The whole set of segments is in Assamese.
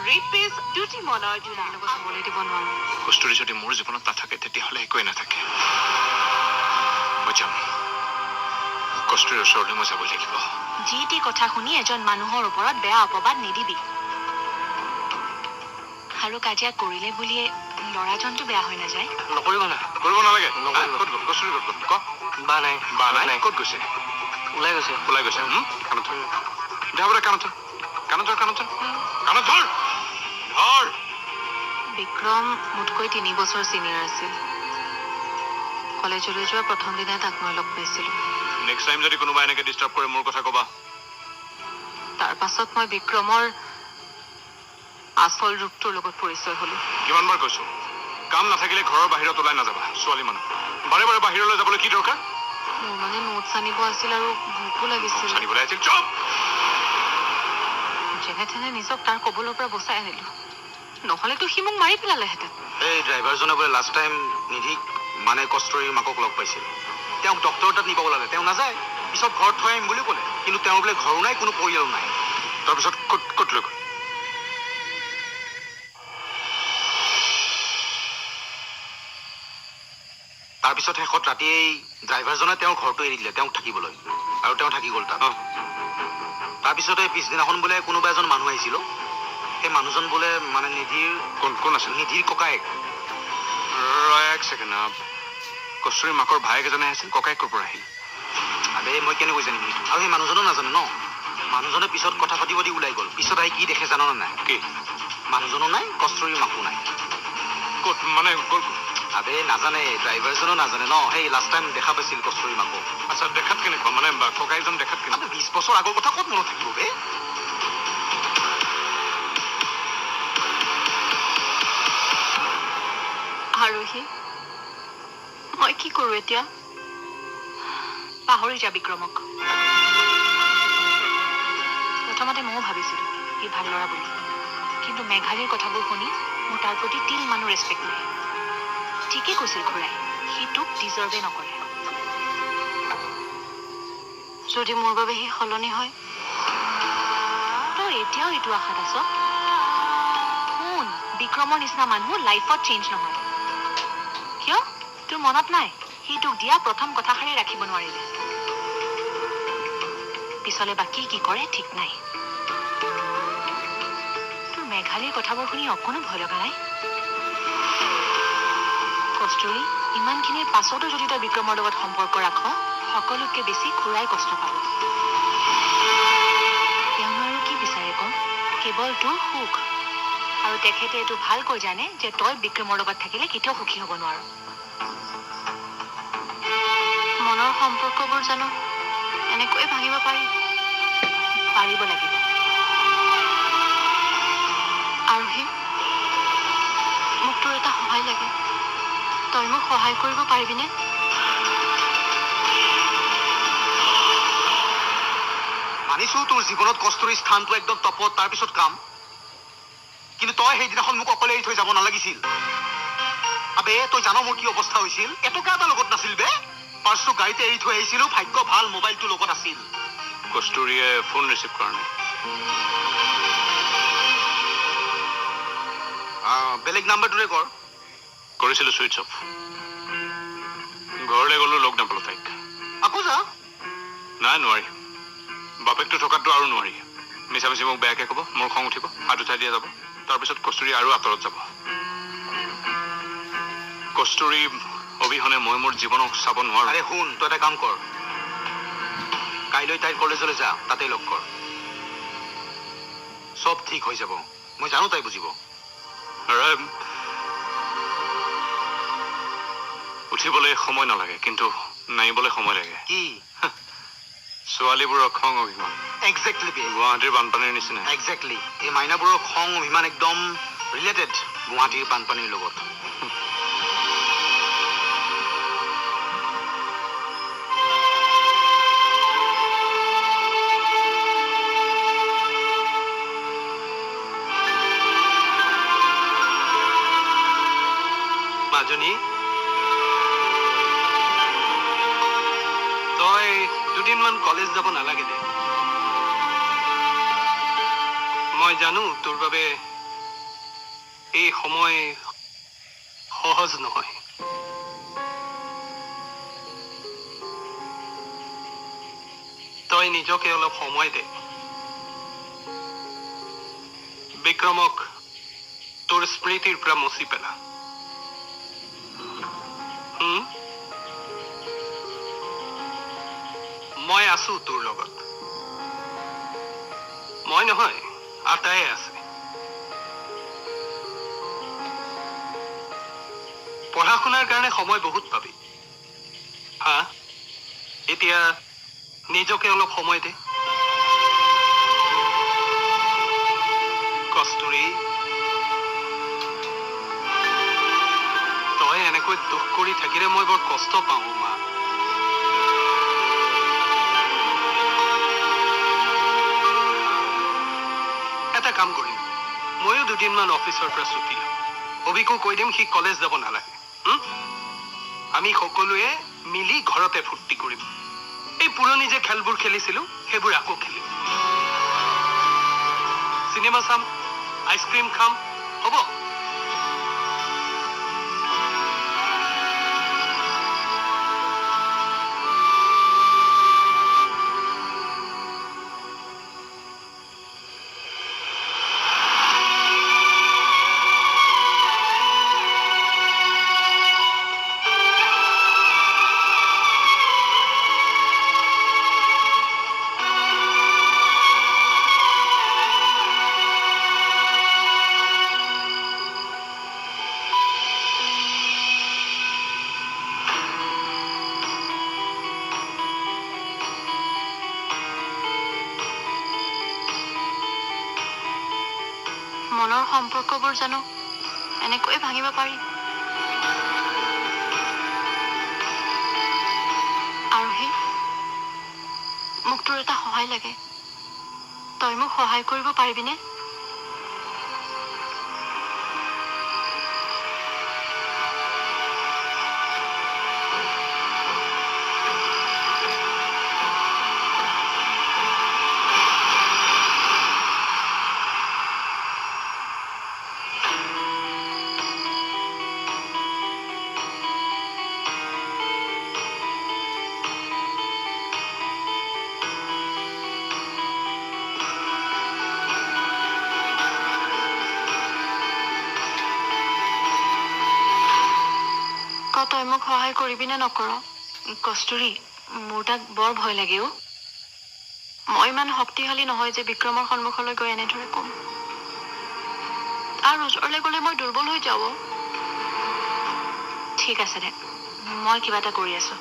ৰেপিষ্ট দুটি মনৰ জোৰা লগত চবলৈ দিব নোৱাৰো কষ্টুৰি যদি মোৰ জীৱনত নাথাকে তেতিয়াহ'লে একোৱে নাথাকে মই যাম কষ্টুৰিৰ ওচৰলৈ মই যাব লাগিব যি টি কথা শুনি এজন মানুহৰ ওপৰত বেয়া অপবাদ নিদিবি আৰু কাজিয়া কৰিলে বুলিয়ে ল'ৰাজনটো বেয়া হৈ নাযায় নকৰিব না কৰিব নালাগে ক'ত গ'ল কষ্টুৰি ক'ত গ'ল ক বা নাই ক'ত গৈছে ওলাই গৈছে কাণত ধৰ কাণত ধৰ বিক্ৰম মোতকৈ 3 বছৰ চিনিয়ৰ আছিল কলেজলৈ যোৱা প্ৰথম দিনাই তাক মই লগ পাইছিলোঁ নেক্সট টাইম যদি কোনোবা এনেকৈ ডিষ্টাৰ্ব কৰে মোৰ কথা ক'বা তাৰ পাছত মই বিক্ৰমৰ আচল ৰূপটোৰ লগত পৰিচয় হ'লো কিমানবাৰ কৈছো কাম নাথাকিলে ঘৰৰ বাহিৰত ওলাই নাযাবা ছোৱালী মানুহ বাৰে বাৰে বাহিৰলৈ যাবলৈ কি দৰকাৰ মোৰ মানে নোটছ আনিব আছিল আৰু ভোকো লাগিছিল আনিবলৈ আছিল চুপ যেনে তেনে নিজক তাৰ কবলৰ পৰা বচাই আনিলো নহ'লেতো সি মোক মাৰি পেলালেহেঁতেন এই ড্ৰাইভাৰজনে বোলে লাষ্ট টাইম নিধিক মানে কষ্টুৰিৰ মাকক লগ পাইছিল তেওঁক ডক্টৰৰ তাত নিব লাগে তেওঁ নাযায় পিছত ঘৰত থৈ আহিম বুলি ক'লে কিন্তু তেওঁৰ বোলে ঘৰো নাই কোনো পৰিয়ালো নাই তাৰপিছত ক'ত লৈ গ'ল তাৰপিছত শেষত ৰাতি এই ড্ৰাইভাৰজনে তেওঁৰ ঘৰটো এৰি দিলে তেওঁক থাকিবলৈ আৰু তেওঁ থাকি গ'ল তাত তাৰপিছতে পিছদিনাখন বোলে কোনোবা এজন মানুহ আহিছিল সেই মানুহজন বোলে মানে নিধিৰ কোন আছিল নিধিৰ ককায়েক এক ছেকেণ্ড কষ্টুৰিৰ মাকৰ ভায়েক এজনে আছিল ককায়েক ক'ৰ পৰা আহিল আবে মই কেনেকৈ জানিম আৰু সেই মানুহজনো নাজানে ন মানুহজনে পিছত কথা পাতিব দি ওলাই গ'ল পিছত আহি কি দেখে জানো নাই কি মানুহজনো নাই কষ্টুৰিৰ মাকো নাই ক'ত মানে আবে নাজানে ড্ৰাইভাৰজনো নাজানে ন সেই লাষ্ট টাইম দেখা পাইছিল কষ্টুৰিৰ মাকক আচ্ছা দেখাত কেনেকুৱা মানে ককায়েকজন দেখাত কেনেকুৱা 20 বছৰ আগৰ কথা ক'ত মনত থাকিব বে আৰোহী মই কি কৰোঁ এতিয়া পাহৰি যা বিক্ৰমক প্ৰথমতে ময়ো ভাবিছিলোঁ সি ভাল ল'ৰা বুলি কিন্তু মেঘালীৰ কথাবোৰ শুনি মোৰ তাৰ প্ৰতি তিল মানুহ ৰেচপেক্ট নাই ঠিকেই কৈছিল খুৰাই সি তোক ডিজাৰ্ভে নকৰে যদি মোৰ বাবে সি সলনি হয় তই এতিয়াও এইটো আশাত আছ শুন বিক্ৰমৰ নিচিনা মানুহ লাইফত চেঞ্জ নহয় কিয় তোৰ মনত নাই সি তোক দিয়া প্ৰথম কথাষাৰি ৰাখিব নোৱাৰিলে পিছলে বাকী কি কৰে ঠিক নাই তোৰ মেঘালীৰ কথাবোৰ শুনি অকণো ভয় লগা নাই কষ্টুৰি ইমানখিনিৰ পাছতো যদি তই বিক্ৰমৰ লগত সম্পৰ্ক ৰাখ সকলোতকৈ বেছি খুৰাই কষ্ট পাব তেওঁনো আৰু কি বিচাৰে কম কেৱল তোৰ সুখ আৰু তেখেতে এইটো ভালকৈ জানে যে তই বিক্ৰমৰ লগত থাকিলে কেতিয়াও সুখী হ'ব নোৱাৰ মনৰ সম্পৰ্কবোৰ জানো এনেকৈ ভাঙিব পাৰিব লাগিব আৰু সেই মোক তোৰ এটা সহায় লাগে তই মোক সহায় কৰিব পাৰিবিনে মানিছো তোৰ জীৱনত কষ্টুৰিৰ স্থানটো একদম টপত তাৰপিছত কাম কিন্তু তই সেইদিনাখন মোক অকলে এৰি থৈ যাব নালাগিছিল আবে তই জানো মোৰ কি অৱস্থা হৈছিল এটকা এটা লগত নাছিল বে পাৰ্চটো গাড়ীতে এৰি থৈ আহিছিলো ভাগ্য ভাল মোবাইলটো লগত আছিল কষ্টুৰিয়ে ফোন ৰিচিভ কৰা নাই বেলেগ নাম্বাৰটোৰে কৰিছিলো ছুইচ অফ ঘৰলৈ গ'লো লগ নাপালো তাইক আকৌ যা নাই নোৱাৰি বাপেকটো থকাতটো আৰু নোৱাৰি মিছা মিছি মোক বেয়াকে ক'ব মোৰ খং উঠিব হাত উঠাই দিয়া যাব তাৰপিছত কষ্টুৰি আৰু আঁতৰত যাব কষ্টুৰি অবিহনে মই মোৰ জীৱনক চাব নোৱাৰো আৰে শুন তই এটা কাম কৰ কাইলৈ তাইৰ কলেজলৈ যা তাতেই লগ কৰ চব ঠিক হৈ যাব মই জানো তাই বুজিব উঠিবলৈ সময় নালাগে কিন্তু নামিবলৈ সময় লাগে কি ছোৱালীবোৰৰ খং অভিমান একজেক্টলি গুৱাহাটীৰ বানপানীৰ নিচিনা একজেক্টলি এই মাইনাবোৰৰ খং অভিমান একদম ৰিলেটেড গুৱাহাটীৰ বানপানীৰ লগত মাজনী তই দুদিনমান কলেজ যাব নালাগে দে মই জানো তোৰ বাবে এই সময় সহজ নহয়। তই নিজকে অলপ সময় দে। বিক্ৰমক তোৰ স্মৃতিৰ পৰা মচি পেলা। মই আছো তোৰ লগত। মই নহয়, আটায়ে আছে। পঢ়া শুনাৰ কাৰণে সময় বহুত পাবি। হা, এতিয়া নিজকে অলপ সময় দে। কস্তুৰী, তই এনেকৈ দুখ কৰি থাকিলে মই বৰ কষ্ট পাওঁ মা। এটা কাম কৰিম, ময়ো দুদিনমান অফিচৰ পৰা ছুটি লম। অভিকো কৈ দিম সি কলেজ যাব নালাগে। আমি সকলোৱে মিলি ঘৰতে ফূৰ্তি কৰিম। এই পুৰণি যে খেলবোৰ খেলিছিলো সেইবোৰ আকৌ খেলিম। চিনেমা চাম, আইচক্ৰীম খাম, হ'ব? মনৰ সম্পৰ্কবোৰ জানো এনেকৈ ভাঙিব পাৰি? আৰোহী, মোক তোৰ এটা সহায় লাগে। তই মোক সহায় কৰিব পাৰিবিনে? তই মোক সহায় কৰিবি নে নকৰ? কস্তুৰী, মোৰ তাক বৰ ভয় লাগে অ'। মই ইমান শক্তিশালী নহয় যে বিক্ৰমৰ সন্মুখলৈ গৈ এনেদৰে কম। তাৰ ওচৰলৈ গ'লে মই দুৰ্বল হৈ যাওঁ। ঠিক আছে দে, মই কিবা এটা কৰি আছো।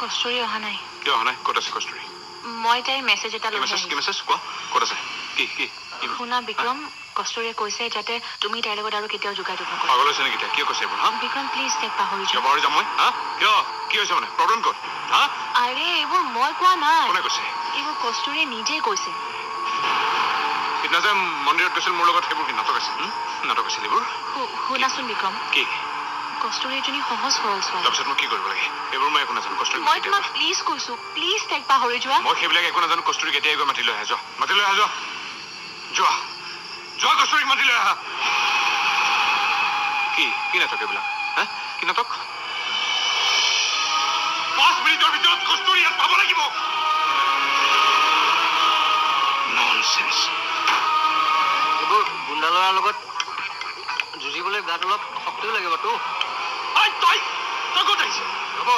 কস্তুৰী অহা নাই। কিয় অহা নাই? ক'ত আছে কস্তুৰী? মই তাইৰ মেছেজ এটা লৈ কি মেছেজ? কোৱা, ক'ত আছে? কি? শুনা বিক্ৰম, কস্তুৰীয়ে কৈছে যাতে তুমি তাইৰ লগত আৰু কেতিয়াও যোগাযোগ নকৰা। পাগল হৈছে নেকি? কিয় কৈছে এইবোৰ? বিক্ৰম প্লিজ তাইক পাহৰি কিয় যোৱা। পাহৰি যাম মই? কিয়? কি হৈছে মানে? প্ৰব্লেম ক'ত? আৰে এইবোৰ মই কোৱা নাই। কোনে কৈছে? এইবোৰ কস্তুৰীয়ে নিজে কৈছে। সিদিনা যে মন্দিৰত গৈছিল মোৰ লগত, সেইবোৰ কি নাটক আছিল? নাটক আছিল এইবোৰ? শুনাচোন বিক্ৰম, কি? কস্তুৰী এজনী সহজ সৰল ছোৱালী। তাৰপিছত মই কি কৰিব লাগে? এইবোৰ মই একো নাজানো। কস্তুৰী মই তোমাক প্লিজ কৈছো, প্লিজ তাইক পাহৰি যোৱা। মই সেইবিলাক একো নাজানো। কস্তুৰীক এতিয়াই গৈ মাতি লৈ আহা। মাতি লৈ আহা, যোৱা কস্তুৰীক মাতি লৈ আহা। কি নাটক এইবিলাক? কি নাটক? 5 মিনিটৰ ভিতৰত কস্তুৰী ইয়াত পাব লাগিব। ননচেন্স। এইবোৰ গুণ্ডা ল'ৰাৰ লগত যুঁজিবলৈ গাত অলপ শক্তিও লাগিবতো। তই ক'ত আহিছ? হ'ব।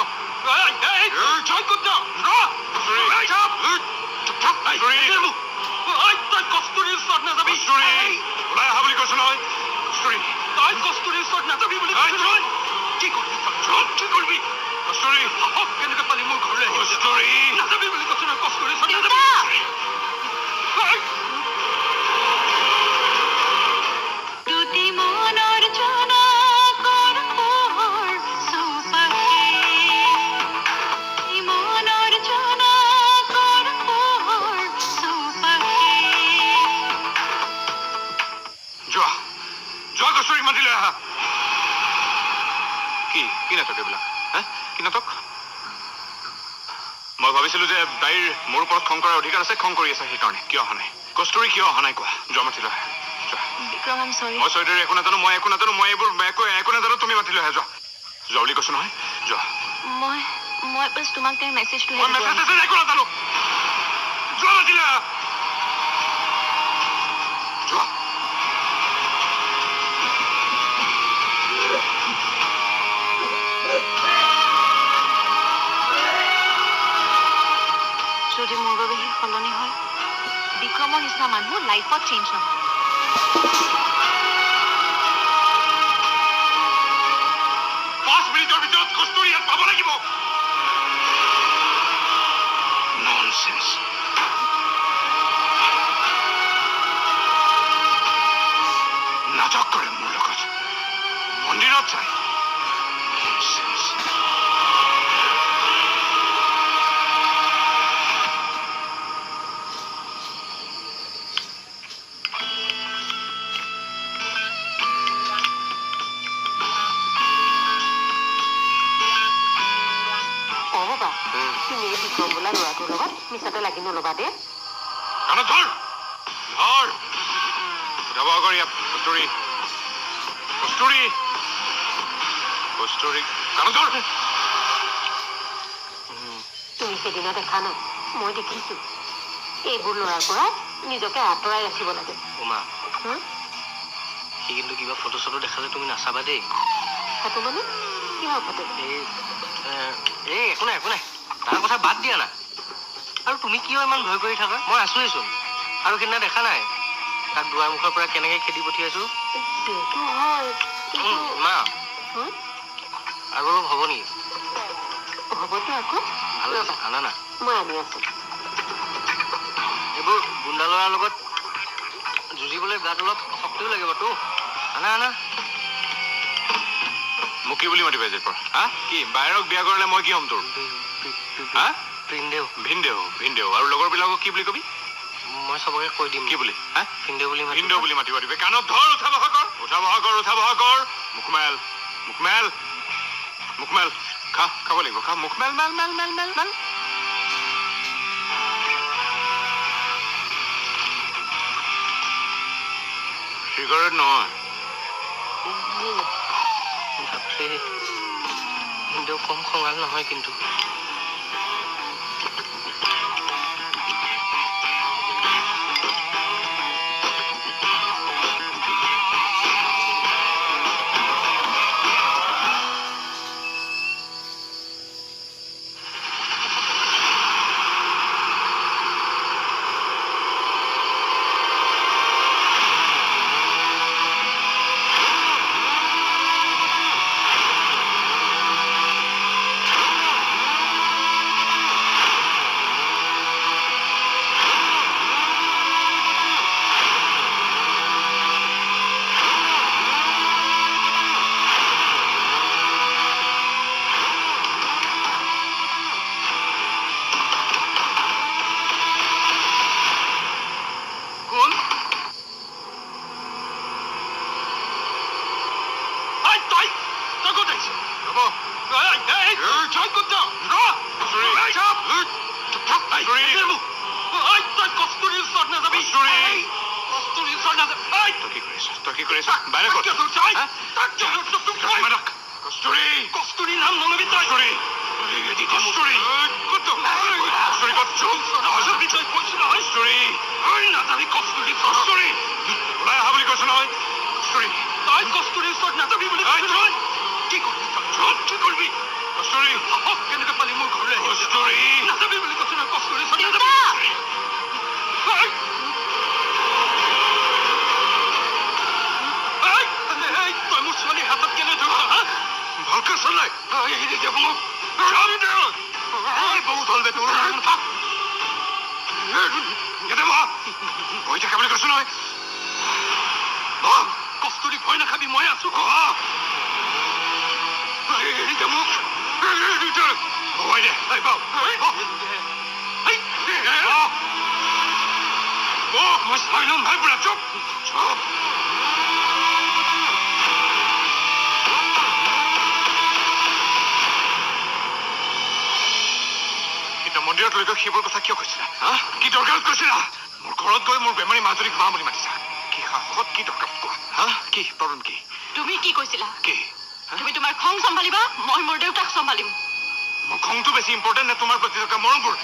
কস্তুৰী ওলাই আহা বুলি কৈছো নহয় কস্তুৰী তই কস্তুৰীৰ ওচৰত নাযাবি বুলি কৈছো নহয় কি কৰিবি কি কৰিবি কস্তুৰী কেনেকৈ পালি মোৰ ঘৰলৈ কস্তুৰী নাযাবি বুলি কৈছো নহয় কস্তুৰীৰ ওচৰত নাযাবি দুটি মনৰ জনা কৰ খবৰ চৌপাশে মনৰ জনা কৰ খবৰ চৌপাশে যোৱা যোৱা কস্তুৰীক মাতি লৈ আহা কি নাটক এইবিলাক কি নাটক মই ভাবিছিলো যে তাইৰ মোৰ ওপৰত খং কৰাৰ অধিকাৰ আছে খং কৰি আছে সেইকাৰণে কিয় অহা নাই কস্তুৰী কিয় অহা নাই কোৱা যোৱা মাতি লৈ আহা বিক্ৰম আই এম সৰি মই চৈধুৰী একো নাজানো মই এইবোৰ একো নাজানো তুমি মাতি লৈ আহা যোৱা যোৱা বুলি কৈছো নহয় যোৱা মই বছ তোমাক তেওঁৰ মেছেজটো মই মেছেজ একো নাজানো যোৱা মাতি লৈ আহা যোৱা যদি মোৰ বাবে সি সলনি হয় বিক্ৰমৰ নিচিনা মানুহ লাইফত চেঞ্জ নহয় 5 মিনিটৰ ভিতৰত কস্তুৰী ইয়াত পাব লাগিব ননসেন্স নাটক কৰে মোৰ লগত মন্দিৰত যায় ননসেন্স তুমি বিক্ৰম বোলা ল'ৰাটোৰ লগত মিছাতে লাগি নল'বা দে কাণত ধৰ ধৰ উঠাব কৰি কস্তুৰী কস্তুৰী কস্তুৰী কাণত ধৰ তুমি সেইদিনা দেখা ন মই দেখিছো এইবোৰ ল'ৰাৰ পৰা নিজকে আঁতৰাই ৰাখিব লাগে উমা সি কিন্তু কিবা ফটো চটো দেখালে তুমি নাচাবা দেই ফটো মানে কিহৰ ফটো এই একো নাই তাৰ কথা বাদ দিয়া না আৰু তুমি কিয় ইমান ভয় কৰি থাকা মই আছোৱেইচোন আৰু সেইদিনা দেখা নাই তাক দুৱাৰমুখৰ পৰা কেনেকৈ খেদি পঠিয়াইছো সেইটো হয় মা আৰু অলপ হ'ব নেকি হ'বতো আকৌ ভাল আনা না মই আনি আছো এইবোৰ গুণ্ডা ল'ৰাৰ লগত যুঁজিবলৈ গাত অলপ শক্তিও লাগিবতো আনা মোক কি বুলি মাতিবা এজিৰ পৰা কি বাহিৰক বিয়া কৰিলে মই কি হ'ম তোৰ ভিনদেউ আৰু লগৰবিলাকক কি বুলি কবি মই চবকে কৈ দিম কি বুলি ভিনদেউ বুলি মাতিব দিবি কাণত ধৰ উঠা বহা কৰ মুখমেল খাব লাগিব খা মুখমেল মেল চিগাৰেট নহয় ভিনদেউ কম খঙাল নহয় কিন্তু বহুত হ'ল বে তোৰ থাক ইয়াতে বহ বহি থাকা বুলি কৈছো নহয় বহ কস্তুৰী ভয় নাখাবি মই আছো এতিয়া মোক হয় দে মই চাই ল'ম ভাই পুৰা চুপ চুপ মন্দিৰত লৈ গৈ সেইবোৰ কথা কিয় কৈছিলা কি দৰকাৰত কৈছিলা মোৰ ঘৰত গৈ মোৰ বেমাৰী মাজনীক মা বুলি মাতিছা কি সাহসত কি দৰকাৰত কোৱা কি প্ৰব্লেম কি তুমি কি কৈছিলা কি তুমি তোমাৰ খং চম্ভালিবা মই মোৰ দেউতাক চম্ভালিম মোৰ খংটো বেছি ইম্পৰ্টেণ্ট নে তোমাৰ প্ৰতি থকা মৰমবোৰ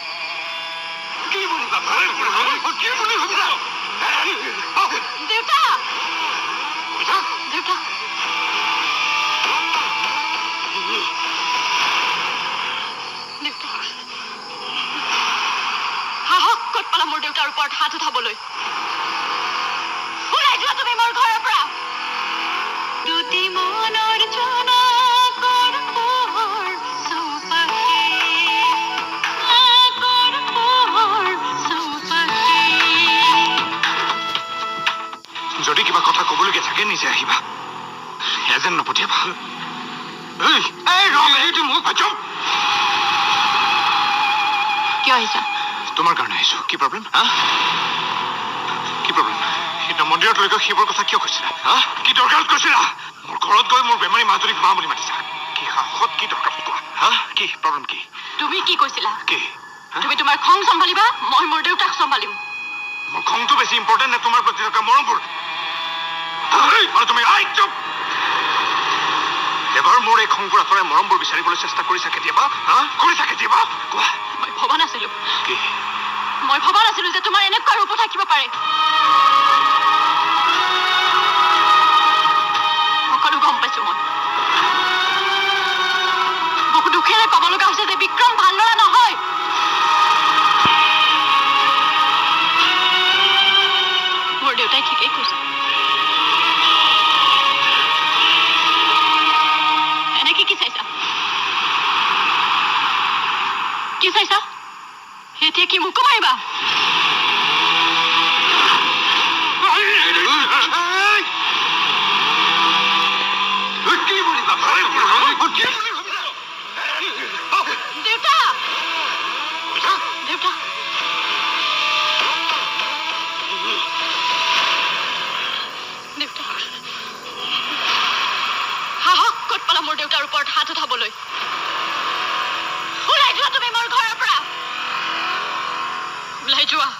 কি বুলি ভাবিছা দেউতা দেউতা সাহস ক'ত পালা মোৰ দেউতাৰ ওপৰত হাত উঠাবলৈ ওলাই যোৱা তুমি মোৰ ঘৰৰ পৰা দুটি মনৰ জনা কৰ পোহৰ চৌপাশে কৰ পোহৰ চৌপাশে যদি কিবা কথা ক'বলগীয়া থাকে নিজে আহিবা এজেণ্ট নপঠিয়াবা কিয় আহিছা তোমাৰ কাৰণে আহিছো কি প্ৰব্লেম কি প্ৰব্লেম সিদিনা মন্দিৰত লৈ গৈ সেইবোৰ কথা কিয় কৈছিলা কি দৰকাৰত কৈছিলা মোৰ ঘৰত গৈ মোৰ বেমাৰী মাজনীক মা বুলি মাতিছা কি সাহসত কি দৰকাৰত কোৱা কি প্ৰব্লেম কি তুমি কি কৈছিলা কি তুমি তোমাৰ খং চম্ভালিবা মই মোৰ দেউতাক চম্ভালিম মোৰ খংটো বেছি ইম্পৰ্টেণ্ট নে তোমাৰ প্ৰতি থকা মৰমবোৰ আৰু তুমি চুপ এবাৰ মোৰ এই খংবোৰ আঁতৰাই মৰমবোৰ বিচাৰিবলৈ চেষ্টা কৰিছা কেতিয়াবা কোৱা মই ভবা নাছিলো কি মই ভবা নাছিলো যে তোমাৰ এনেকুৱা ৰূপ থাকিব পাৰে সকলো গম পাইছো মই বহু দুখেৰে ক'ব লগা হৈছে যে বিক্ৰম ভাল ল'ৰা নহয় মোৰ দেউতাই ঠিকেই কৈছে এনেকে কি চাইছা এতিয়া কি মোকো মাৰিবা দেউতা দেউতা দেউতা সাহস ক'ত পালা মোৰ দেউতাৰ ওপৰত হাত উঠাবলৈ ওলাই যোৱা তুমি মোৰ ঘৰৰ পৰা ওলাই যোৱা